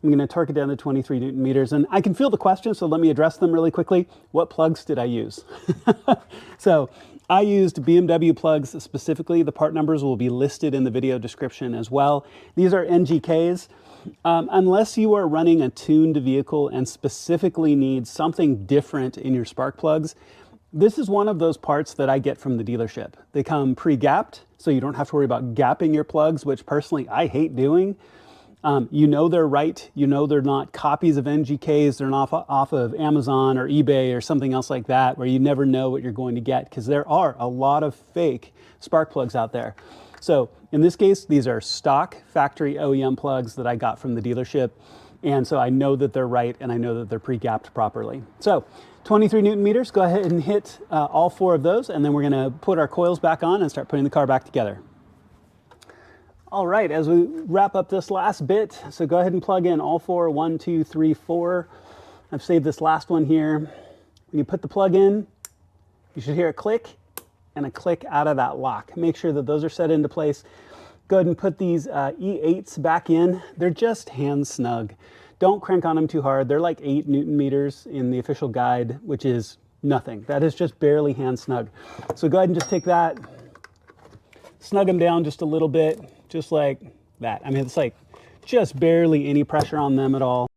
I'm going to torque it down to 23 Newton meters. And I can feel the question, so let me address them really quickly. What plugs did I use? So I used BMW plugs specifically. The part numbers will be listed in the video description as well. These are NGKs. Unless you are running a tuned vehicle and specifically need something different in your spark plugs, this is one of those parts that I get from the dealership. They come pre-gapped, so you don't have to worry about gapping your plugs, which personally I hate doing. You know they're right. You know they're not copies of NGKs. They're not off of Amazon or eBay or something else like that, where you never know what you're going to get, because there are a lot of fake spark plugs out there. So in this case, these are stock factory OEM plugs that I got from the dealership. And so I know that they're right, and I know that they're pre-gapped properly. So 23 Newton meters, go ahead and hit all 4 of those, and then we're gonna put our coils back on and start putting the car back together. All right, as we wrap up this last bit, so go ahead and plug in all 4, 1, 2, 3, 4. I've saved this last one here. When you put the plug in, you should hear a click and a click out of that lock. Make sure that those are set into place. Go ahead and put these E8s back in. They're just hand snug. Don't crank on them too hard. They're like 8 Newton meters in the official guide, which is nothing. That is just barely hand snug. So go ahead and just take that, snug them down just a little bit, just like that. I mean, it's like just barely any pressure on them at all.